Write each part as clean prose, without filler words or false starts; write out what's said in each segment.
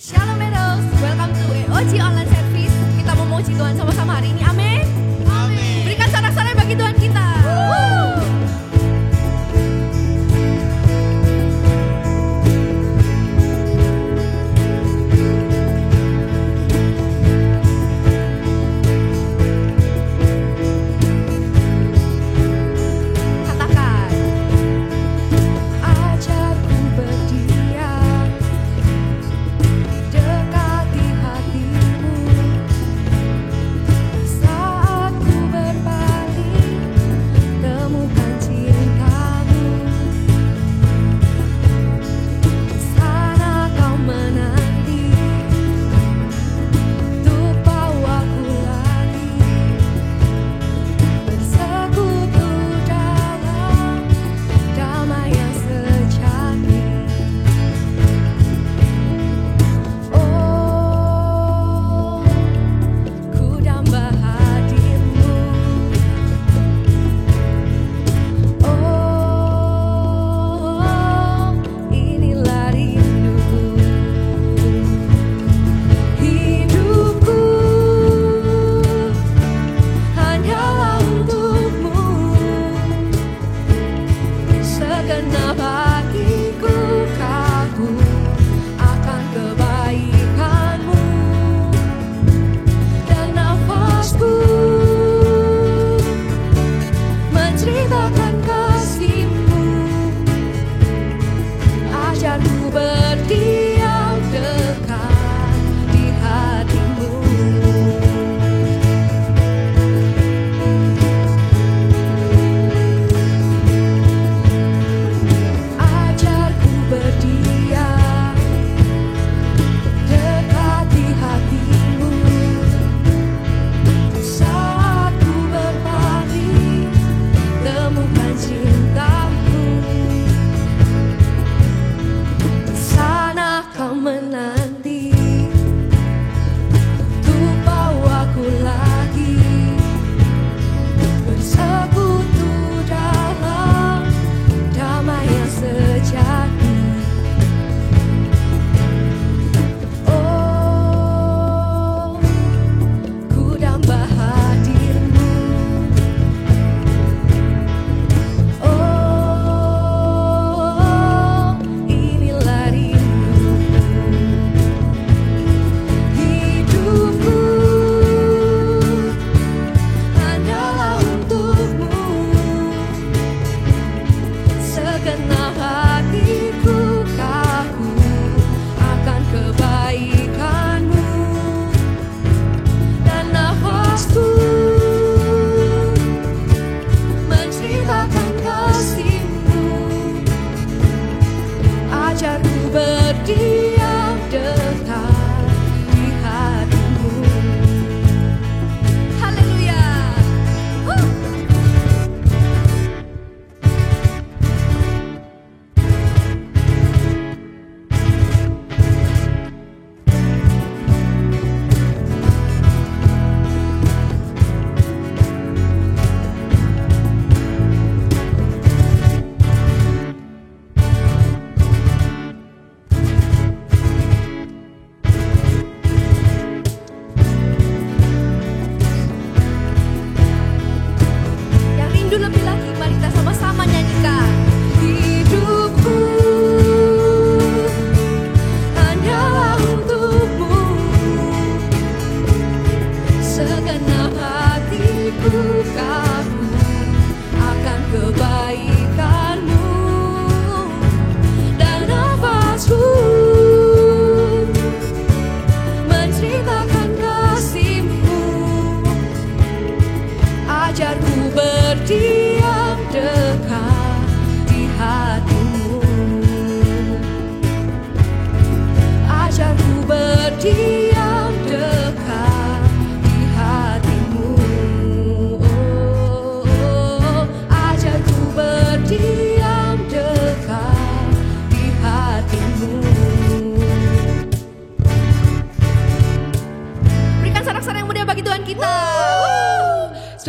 Shalom Meadows, welcome to EOG Online Service. Kita memuji Tuhan sama-sama hari ini, amin. Amin. Berikan sorak-sorai bagi Tuhan kita.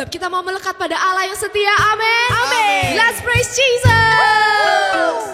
Sebab kita mau melekat pada Allah yang setia. Amin. Amin. Let's praise Jesus.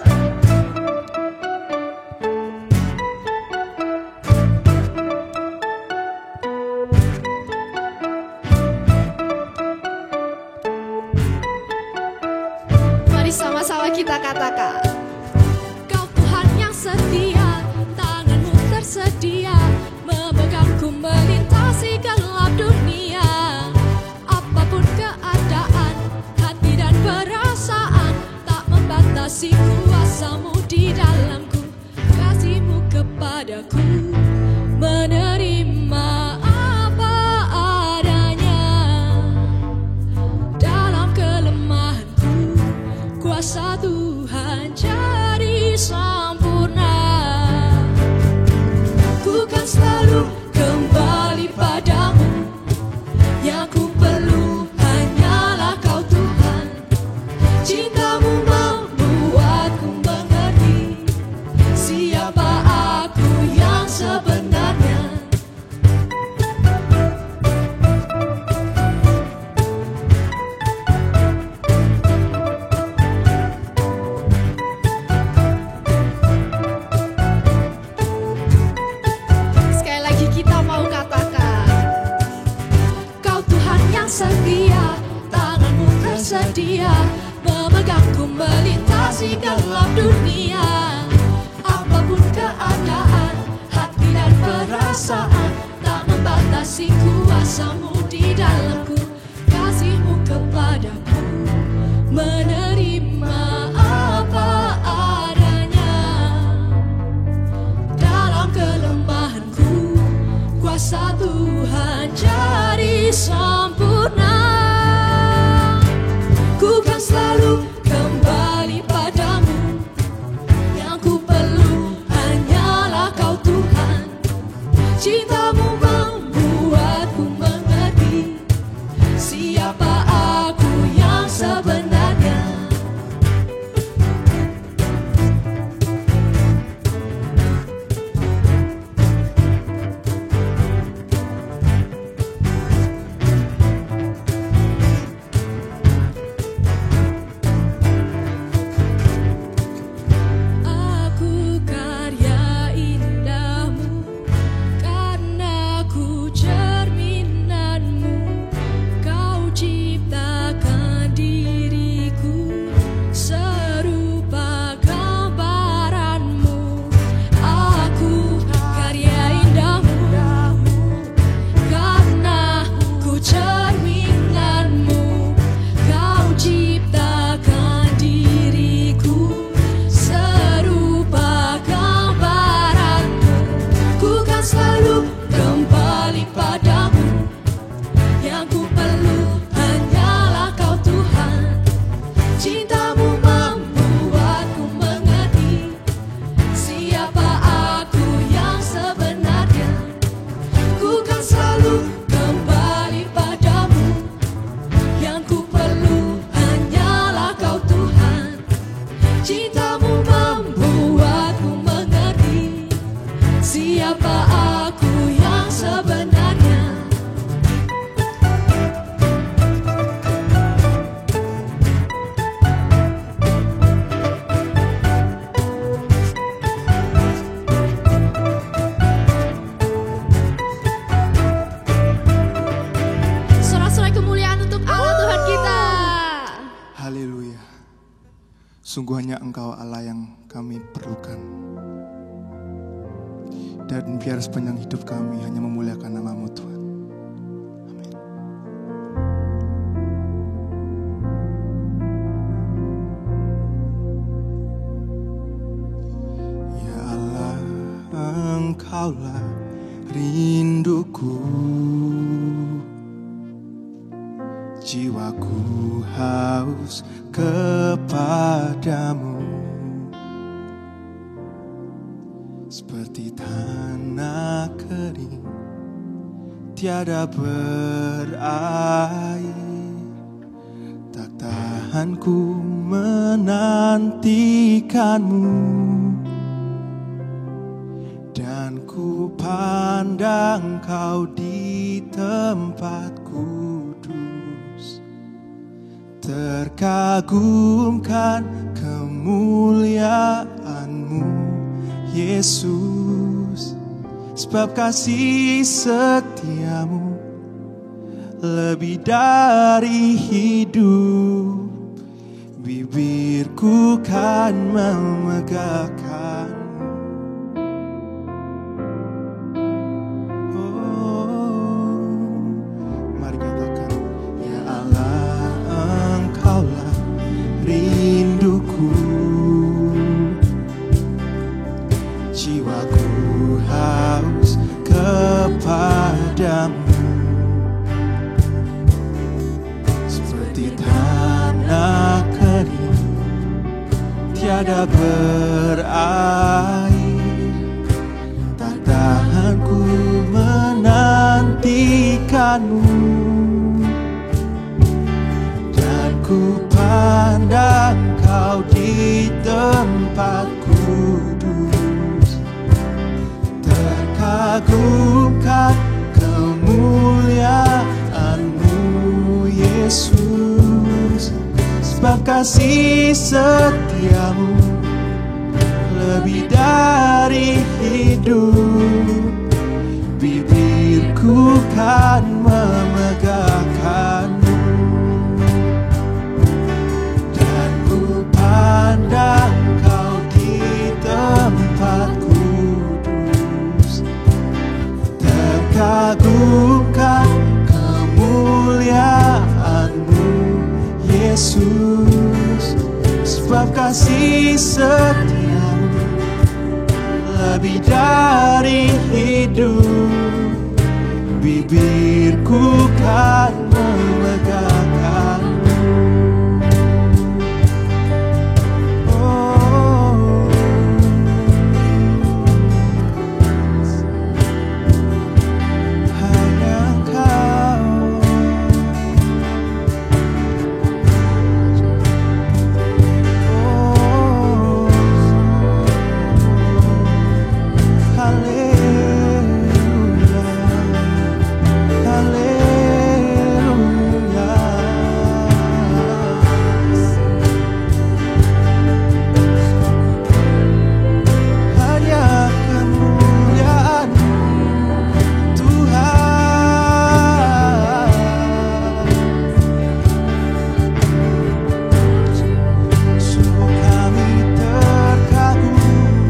melintasi gelap dunia. Apapun keadaan, hati dan perasaan tak membatasi kuasa-Mu di dalamku. Kasih-Mu kepadaku, menerima apa adanya. Dalam kelemahanku, kuasa Tuhan jadi sempurna. Ku kan selalu kembali padamu. Yang ku perlu hanyalah Kau Tuhan. Cinta-Mu membuatku mengerti siapa aku yang sebenarnya. Aku karya indahmu, karena ku cerminan-Mu. Kau ciptakan diriku serupa gambaran-Mu. Aku karya indahmu, karena ku cerminan-Mu. Kau ciptakan diriku serupa gambaran-Mu. Ku kan selalu kembali padamu. Yang ku perlu hanyalah Kau Tuhan. Cinta-Mu membuatku mengerti siapa aku yang sebenarnya. Ku kan selalu kembali padamu. Yang ku perlu hanyalah Kau Tuhan. Cinta-Mu membuatku mengerti siapa aku yang sebenarnya. Sorak-sorai kemuliaan untuk Allah Tuhan kita. Haleluya. Sungguh hanya Engkau Allah yang kami perlukan. Dan biar sepanjang hidup kami hanya memuliakan nama-Mu Tuhan. Amin. Ya Allah, Engkaulah rinduku. Jiwaku haus kepadamu, seperti tanah kering tiada berair. Tak tahan ku menantikan-Mu, dan ku pandang Kau di tempat kudus. Terkagumkan kemuliaan-Mu, Yesus, sebab kasih setia-Mu lebih dari hidup. Bibirku kan memegahkan. Mari katakan, ya Allah, Engkaulah rinduku. Jiwaku haus kepadamu, seperti tanah kering tiada berair. Tak tahan ku menantikan-Mu, dan ku pandang Kau di tempat kudus. Terkagumkan kemuliaan-Mu, Yesus, sebab kasih setia-Mu lebih dari hidup. Bibirku kan memegahkan-Mu, dan ku Yesus, sebab kasih setiamu lebih dari hidup. Bibirku kan memegahkanmu. Oh, hanya Engkau. Oh, haleluya, haleluya. Hanya kemuliaan Tuhan. Sungguh kami terkagum,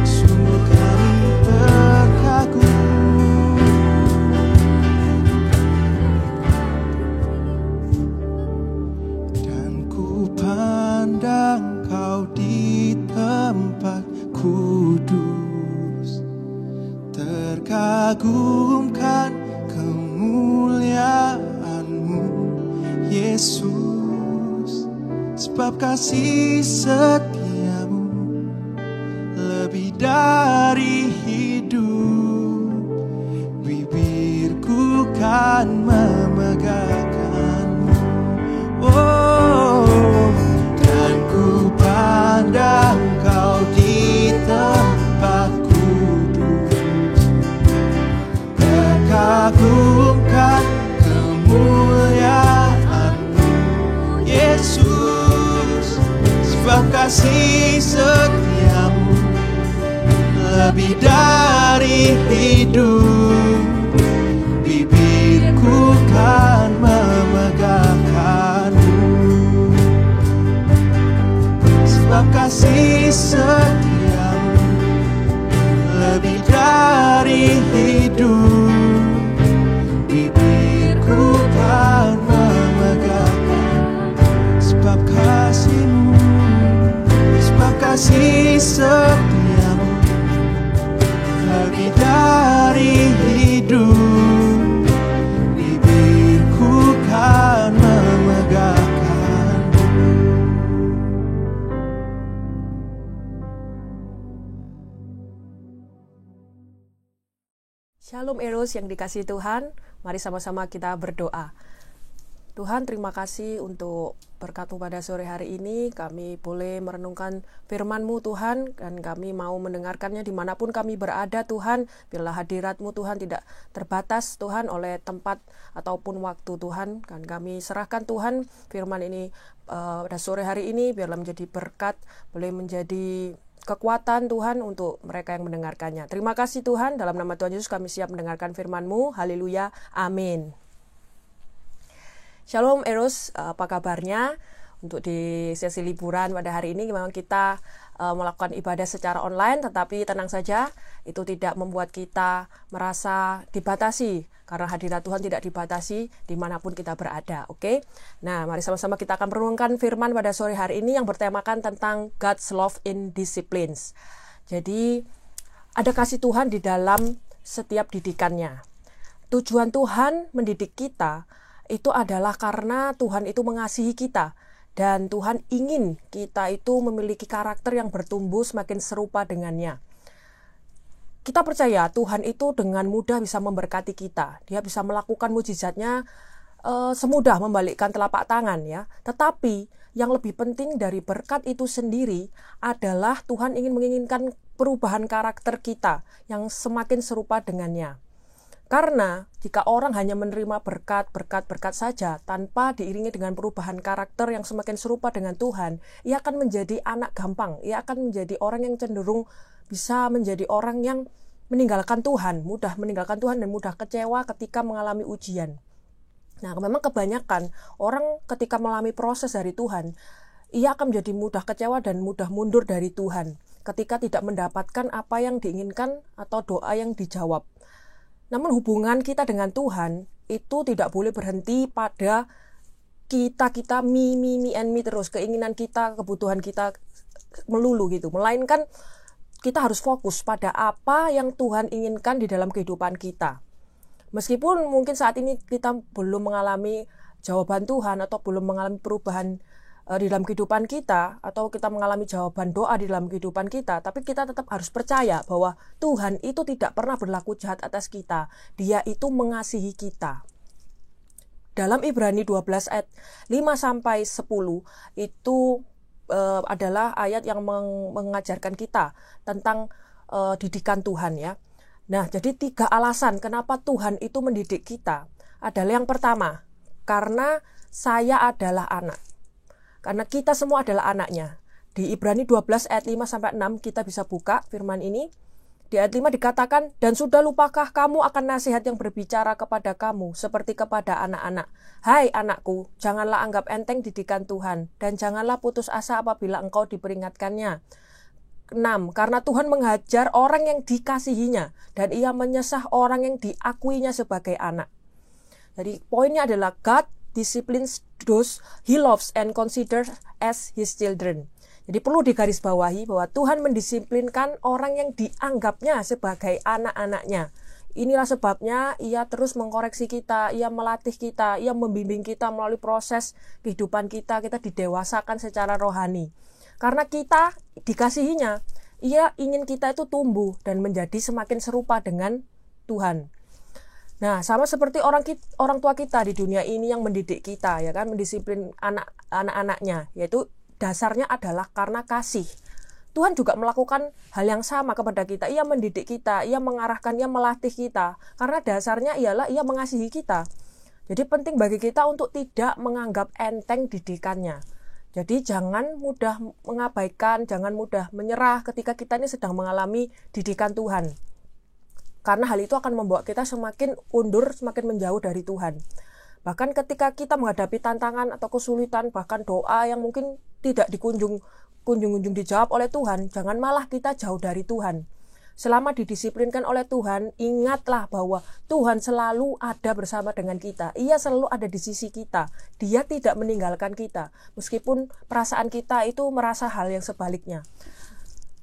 sungguh kami terkagum. Dan ku pandang Kau di tempat kudus, terkagumkan kemuliaan-Mu, Yesus, sebab kasih setiamu lebih dari hidup. Bibirku kan memegahkanmu. Oh, dan ku pandang Kau di tempat kudus, terkagumkan kemuliaan-Mu, Yesus, sebab kasih setiamu lebih dari hidup. Bibirku kan memegahkanmu, sebab kasih setiamu lebih dari hidup. Bibirku kan memegahkan, sebab kasih-Mu, sebab kasih setiamu lebih dari hidup. Bibirku kan memegahkanmu. Shalom Eros yang dikasihi Tuhan, mari sama-sama kita berdoa. Tuhan, terima kasih untuk berkat-Mu pada sore hari ini. Kami boleh merenungkan firman-Mu Tuhan, dan kami mau mendengarkannya dimanapun kami berada Tuhan. Biarlah hadirat-Mu Tuhan tidak terbatas Tuhan oleh tempat ataupun waktu Tuhan. Dan kami serahkan Tuhan firman ini pada sore hari ini, biarlah menjadi berkat, boleh menjadi kekuatan Tuhan untuk mereka yang mendengarkannya. Terima kasih Tuhan, dalam nama Tuhan Yesus kami siap mendengarkan firman-Mu. Haleluya, amin. Shalom Eros, apa kabarnya? Untuk di sesi liburan pada hari ini memang kita melakukan ibadah secara online, tetapi tenang saja, itu tidak membuat kita merasa dibatasi, karena hadirat Tuhan tidak dibatasi dimanapun kita berada, oke? Nah, mari sama-sama kita akan merenungkan firman pada sore hari ini yang bertemakan tentang God's love in disciplines. Jadi, ada kasih Tuhan di dalam setiap didikannya. Tujuan Tuhan mendidik kita itu adalah karena Tuhan itu mengasihi kita, dan Tuhan ingin kita itu memiliki karakter yang bertumbuh semakin serupa dengannya. Kita percaya Tuhan itu dengan mudah bisa memberkati kita. Dia bisa melakukan mujizatnya semudah membalikkan telapak tangan ya. Tetapi yang lebih penting dari berkat itu sendiri adalah Tuhan menginginkan perubahan karakter kita yang semakin serupa dengannya. Karena jika orang hanya menerima berkat saja tanpa diiringi dengan perubahan karakter yang semakin serupa dengan Tuhan, ia akan menjadi anak gampang, ia akan menjadi orang yang cenderung bisa menjadi orang yang meninggalkan Tuhan, mudah meninggalkan Tuhan dan mudah kecewa ketika mengalami ujian. Nah, memang kebanyakan orang ketika mengalami proses dari Tuhan, ia akan menjadi mudah kecewa dan mudah mundur dari Tuhan ketika tidak mendapatkan apa yang diinginkan atau doa yang dijawab. Namun hubungan kita dengan Tuhan itu tidak boleh berhenti pada kita me and me terus, keinginan kita, kebutuhan kita melulu gitu. Melainkan kita harus fokus pada apa yang Tuhan inginkan di dalam kehidupan kita. Meskipun mungkin saat ini kita belum mengalami jawaban Tuhan atau belum mengalami perubahan di dalam kehidupan kita, atau kita mengalami jawaban doa di dalam kehidupan kita, tapi kita tetap harus percaya bahwa Tuhan itu tidak pernah berlaku jahat atas kita. Dia itu mengasihi kita. Dalam Ibrani 12 ayat 5-10 itu adalah ayat yang mengajarkan kita tentang didikan Tuhan ya. Nah, jadi 3 alasan kenapa Tuhan itu mendidik kita. Adalah yang pertama, karena saya adalah anak. Karena kita semua adalah anaknya. Di Ibrani 12 ayat 5-6 kita bisa buka firman ini. Di ayat 5 dikatakan, dan sudah lupakah kamu akan nasihat yang berbicara kepada kamu seperti kepada anak-anak. Hai anakku, janganlah anggap enteng didikan Tuhan, dan janganlah putus asa apabila engkau diperingatkannya. 6. Karena Tuhan menghajar orang yang dikasihinya, dan ia menyesah orang yang diakuinya sebagai anak. Jadi poinnya adalah God disciplines those He loves and considers as His children. Jadi perlu digarisbawahi bahwa Tuhan mendisiplinkan orang yang dianggapnya sebagai anak-anaknya. Inilah sebabnya Ia terus mengkoreksi kita, Ia melatih kita, Ia membimbing kita melalui proses kehidupan kita didewasakan secara rohani. Karena kita dikasihinya, Ia ingin kita itu tumbuh dan menjadi semakin serupa dengan Tuhan. Nah, sama seperti orang tua kita di dunia ini yang mendidik kita, ya kan, mendisiplin anak-anaknya, yaitu dasarnya adalah karena kasih. Tuhan juga melakukan hal yang sama kepada kita. Ia mendidik kita, Ia mengarahkan, Ia melatih kita. Karena dasarnya ialah Ia mengasihi kita. Jadi penting bagi kita untuk tidak menganggap enteng didikannya. Jadi jangan mudah mengabaikan, jangan mudah menyerah ketika kita ini sedang mengalami didikan Tuhan. Karena hal itu akan membawa kita semakin undur, semakin menjauh dari Tuhan. Bahkan ketika kita menghadapi tantangan atau kesulitan, bahkan doa yang mungkin tidak kunjung dijawab oleh Tuhan, jangan malah kita jauh dari Tuhan. Selama didisiplinkan oleh Tuhan, ingatlah bahwa Tuhan selalu ada bersama dengan kita. Ia selalu ada di sisi kita. Dia tidak meninggalkan kita, meskipun perasaan kita itu merasa hal yang sebaliknya.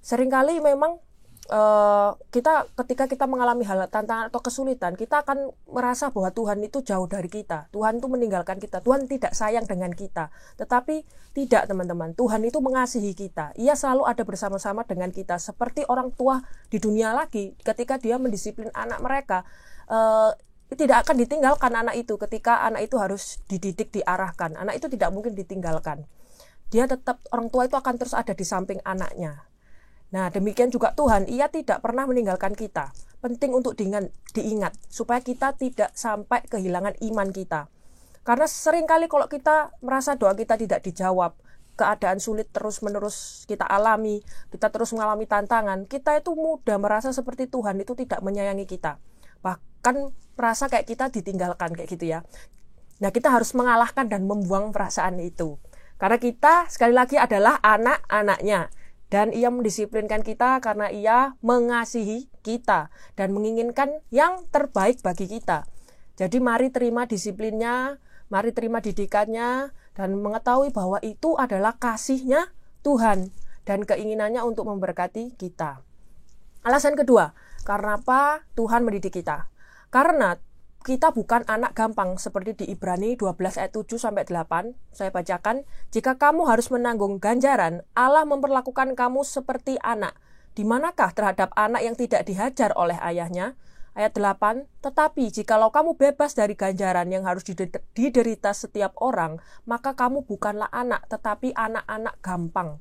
Seringkali memang ketika kita mengalami hal tantangan atau kesulitan, kita akan merasa bahwa Tuhan itu jauh dari kita. Tuhan itu meninggalkan kita. Tuhan tidak sayang dengan kita. Tetapi tidak, teman-teman. Tuhan itu mengasihi kita. Ia selalu ada bersama-sama dengan kita. Seperti orang tua di dunia lagi, ketika dia mendisiplin anak mereka, tidak akan ditinggalkan anak itu. Ketika anak itu harus dididik, diarahkan, anak itu tidak mungkin ditinggalkan. Dia tetap, orang tua itu akan terus ada di samping anaknya. Nah, demikian juga Tuhan, Ia tidak pernah meninggalkan kita. Penting untuk diingat, supaya kita tidak sampai kehilangan iman kita. Karena seringkali kalau kita merasa doa kita tidak dijawab, keadaan sulit terus-menerus kita alami, kita terus mengalami tantangan, kita itu mudah merasa seperti Tuhan itu tidak menyayangi kita. Bahkan merasa kayak kita ditinggalkan, kayak gitu ya. Nah, kita harus mengalahkan dan membuang perasaan itu. Karena kita, sekali lagi, adalah anak-anaknya. Dan Ia mendisiplinkan kita karena Ia mengasihi kita dan menginginkan yang terbaik bagi kita. Jadi mari terima disiplinnya, mari terima didikannya, dan mengetahui bahwa itu adalah kasih-Nya Tuhan dan keinginannya untuk memberkati kita. Alasan kedua, karena apa Tuhan mendidik kita? Karena kita bukan anak gampang, seperti di Ibrani 12 ayat 7-8, saya bacakan, jika kamu harus menanggung ganjaran, Allah memperlakukan kamu seperti anak. Di manakah terhadap anak yang tidak dihajar oleh ayahnya? Ayat 8, tetapi jikalau kamu bebas dari ganjaran yang harus diderita setiap orang, maka kamu bukanlah anak, tetapi anak-anak gampang.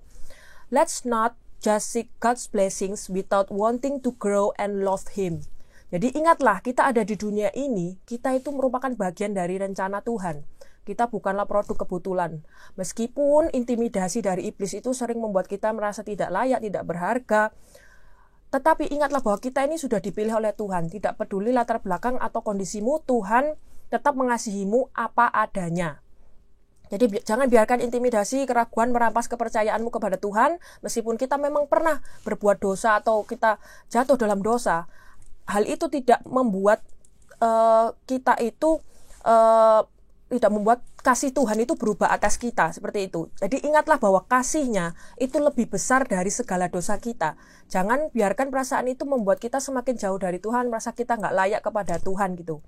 Let's not just seek God's blessings without wanting to grow and love Him. Jadi ingatlah, kita ada di dunia ini, kita itu merupakan bagian dari rencana Tuhan. Kita bukanlah produk kebetulan. Meskipun intimidasi dari iblis itu sering membuat kita merasa tidak layak, tidak berharga, tetapi ingatlah bahwa kita ini sudah dipilih oleh Tuhan. Tidak peduli latar belakang atau kondisimu, Tuhan tetap mengasihimu apa adanya. Jadi jangan biarkan intimidasi, keraguan merampas kepercayaanmu kepada Tuhan. Meskipun kita memang pernah berbuat dosa atau kita jatuh dalam dosa, hal itu tidak membuat kita itu tidak membuat kasih Tuhan itu berubah atas kita, seperti itu. Jadi ingatlah bahwa kasih-Nya itu lebih besar dari segala dosa kita. Jangan biarkan perasaan itu membuat kita semakin jauh dari Tuhan, merasa kita nggak layak kepada Tuhan gitu.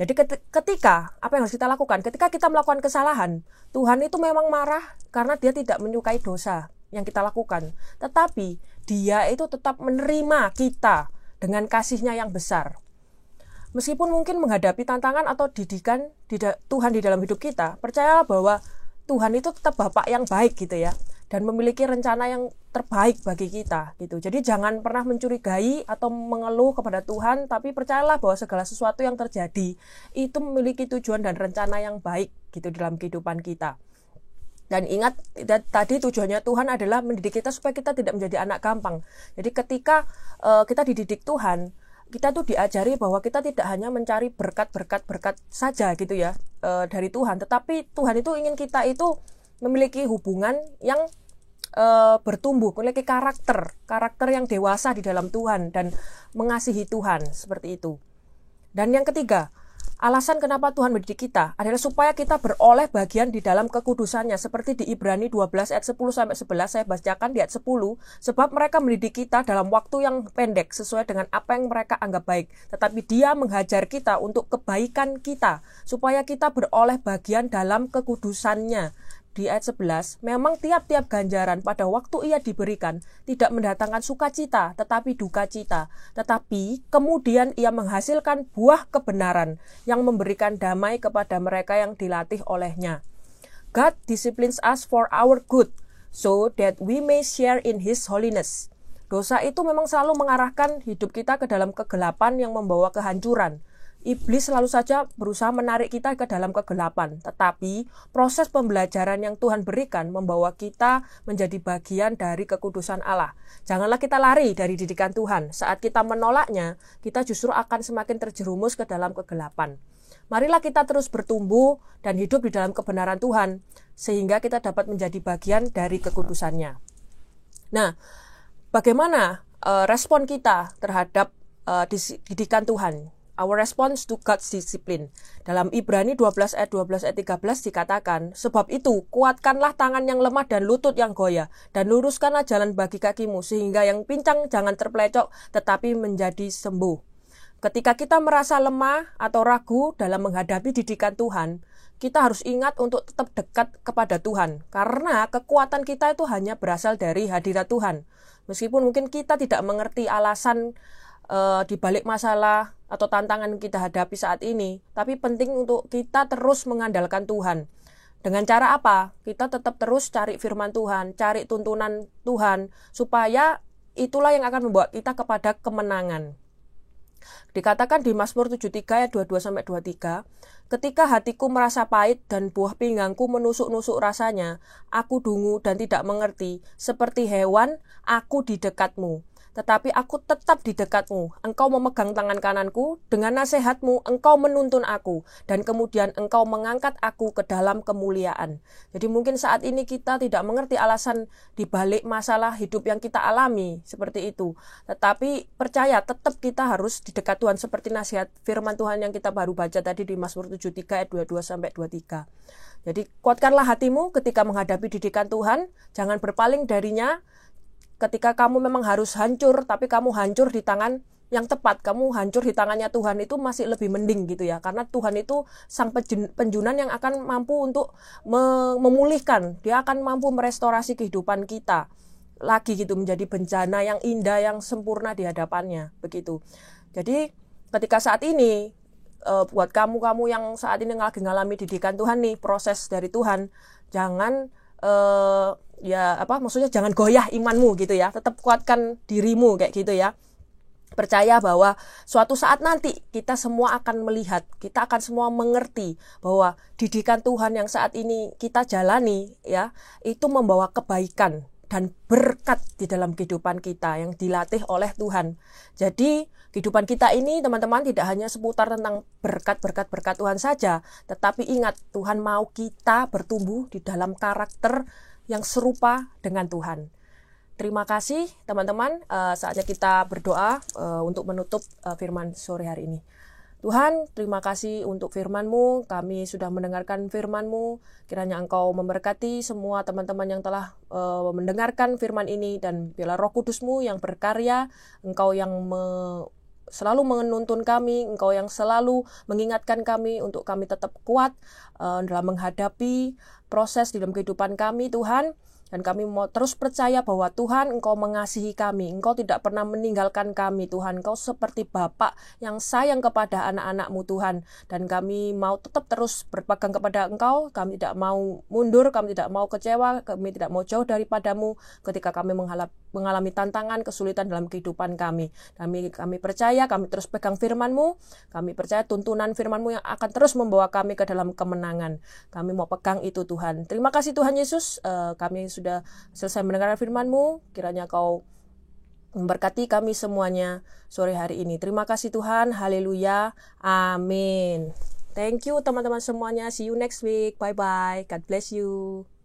Jadi ketika, apa yang harus kita lakukan? Ketika kita melakukan kesalahan, Tuhan itu memang marah karena Dia tidak menyukai dosa yang kita lakukan. Tetapi Dia itu tetap menerima kita dengan kasih-Nya yang besar. Meskipun mungkin menghadapi tantangan atau didikan Tuhan di dalam hidup kita, percayalah bahwa Tuhan itu tetap Bapa yang baik gitu ya, dan memiliki rencana yang terbaik bagi kita gitu. Jadi jangan pernah mencurigai atau mengeluh kepada Tuhan, tapi percayalah bahwa segala sesuatu yang terjadi itu memiliki tujuan dan rencana yang baik gitu dalam kehidupan kita. Dan ingat, tadi tujuannya Tuhan adalah mendidik kita supaya kita tidak menjadi anak gampang. Jadi ketika kita dididik Tuhan, kita tuh diajari bahwa kita tidak hanya mencari berkat saja gitu ya dari Tuhan, tetapi Tuhan itu ingin kita itu memiliki hubungan yang bertumbuh, memiliki karakter yang dewasa di dalam Tuhan dan mengasihi Tuhan, seperti itu. Dan yang ketiga, alasan kenapa Tuhan mendidik kita adalah supaya kita beroleh bagian di dalam kekudusannya, seperti di Ibrani 12 ayat 10-11, saya bacakan di ayat 10, sebab mereka mendidik kita dalam waktu yang pendek sesuai dengan apa yang mereka anggap baik, tetapi Dia menghajar kita untuk kebaikan kita, supaya kita beroleh bagian dalam kekudusannya. Di ayat 11, memang tiap-tiap ganjaran pada waktu ia diberikan tidak mendatangkan sukacita tetapi duka cita, tetapi kemudian ia menghasilkan buah kebenaran yang memberikan damai kepada mereka yang dilatih olehnya. God disciplines us for our good, so that we may share in His holiness. Dosa itu memang selalu mengarahkan hidup kita ke dalam kegelapan yang membawa kehancuran. Iblis selalu saja berusaha menarik kita ke dalam kegelapan, tetapi proses pembelajaran yang Tuhan berikan membawa kita menjadi bagian dari kekudusan Allah. Janganlah kita lari dari didikan Tuhan. Saat kita menolaknya, kita justru akan semakin terjerumus ke dalam kegelapan. Marilah kita terus bertumbuh dan hidup di dalam kebenaran Tuhan, sehingga kita dapat menjadi bagian dari kekudusannya. Nah, bagaimana respon kita terhadap didikan Tuhan? Our response to God's discipline. Dalam Ibrani 12 ayat 13 dikatakan, sebab itu kuatkanlah tangan yang lemah dan lutut yang goyah, dan luruskanlah jalan bagi kakimu, sehingga yang pincang jangan terpelecok, tetapi menjadi sembuh. Ketika kita merasa lemah atau ragu dalam menghadapi didikan Tuhan, kita harus ingat untuk tetap dekat kepada Tuhan, karena kekuatan kita itu hanya berasal dari hadirat Tuhan. Meskipun mungkin kita tidak mengerti alasan di balik masalah atau tantangan yang kita hadapi saat ini, tapi penting untuk kita terus mengandalkan Tuhan. Dengan cara apa? Kita tetap terus cari firman Tuhan, cari tuntunan Tuhan, supaya itulah yang akan membawa kita kepada kemenangan. Dikatakan di Mazmur 73 ayat 22-23, ketika hatiku merasa pahit dan buah pinggangku menusuk-nusuk rasanya, aku dungu dan tidak mengerti, seperti hewan aku di dekatmu. Tetapi aku tetap di dekatmu, engkau memegang tangan kananku, dengan nasihatmu engkau menuntun aku, dan kemudian engkau mengangkat aku ke dalam kemuliaan. Jadi mungkin saat ini kita tidak mengerti alasan di balik masalah hidup yang kita alami, seperti itu. Tetapi percaya, tetap kita harus di dekat Tuhan, seperti nasihat firman Tuhan yang kita baru baca tadi di Mazmur 73 ayat 22-23. Jadi kuatkanlah hatimu ketika menghadapi didikan Tuhan, jangan berpaling darinya. Ketika kamu memang harus hancur, tapi kamu hancur di tangan yang tepat, kamu hancur di tangannya Tuhan, itu masih lebih mending gitu ya. Karena Tuhan itu sang penjunan yang akan mampu untuk memulihkan. Dia akan mampu merestorasi kehidupan kita lagi gitu, menjadi bencana yang indah, yang sempurna di hadapannya, begitu. Jadi ketika saat ini, buat kamu yang saat ini lagi ngalami didikan Tuhan nih, proses dari Tuhan, jangan jangan goyah imanmu gitu ya, tetap kuatkan dirimu kayak gitu ya. Percaya bahwa suatu saat nanti kita semua akan melihat, kita akan semua mengerti bahwa didikan Tuhan yang saat ini kita jalani ya, itu membawa kebaikan dan berkat di dalam kehidupan kita yang dilatih oleh Tuhan. Jadi kehidupan kita ini teman-teman tidak hanya seputar tentang berkat Tuhan saja, tetapi ingat, Tuhan mau kita bertumbuh di dalam karakter yang serupa dengan Tuhan. Terima kasih teman-teman, saatnya kita berdoa untuk menutup firman sore hari ini. Tuhan, terima kasih untuk firman-Mu. Kami sudah mendengarkan firman-Mu. Kiranya Engkau memberkati semua teman-teman yang telah mendengarkan firman ini, dan biarlah Roh Kudus-Mu yang berkarya, Engkau yang selalu menuntun kami, Engkau yang selalu mengingatkan kami untuk kami tetap kuat dalam menghadapi proses dalam kehidupan kami, Tuhan. Dan kami mau terus percaya bahwa Tuhan, Engkau mengasihi kami, Engkau tidak pernah meninggalkan kami, Tuhan. Engkau seperti Bapa yang sayang kepada anak-anak-Mu, Tuhan. Dan kami mau tetap terus berpegang kepada Engkau, kami tidak mau mundur, kami tidak mau kecewa, kami tidak mau jauh daripada-Mu ketika kami mengalami tantangan, kesulitan dalam kehidupan kami. Kami percaya, kami terus pegang firman-Mu, kami percaya tuntunan firman-Mu yang akan terus membawa kami ke dalam kemenangan. Kami mau pegang itu, Tuhan. Terima kasih Tuhan Yesus, kami sudah selesai mendengar firman-Mu. Kiranya Kau memberkati kami semuanya sore hari ini. Terima kasih Tuhan. Haleluya. Amin. Thank you teman-teman semuanya. See you next week. Bye-bye. God bless you.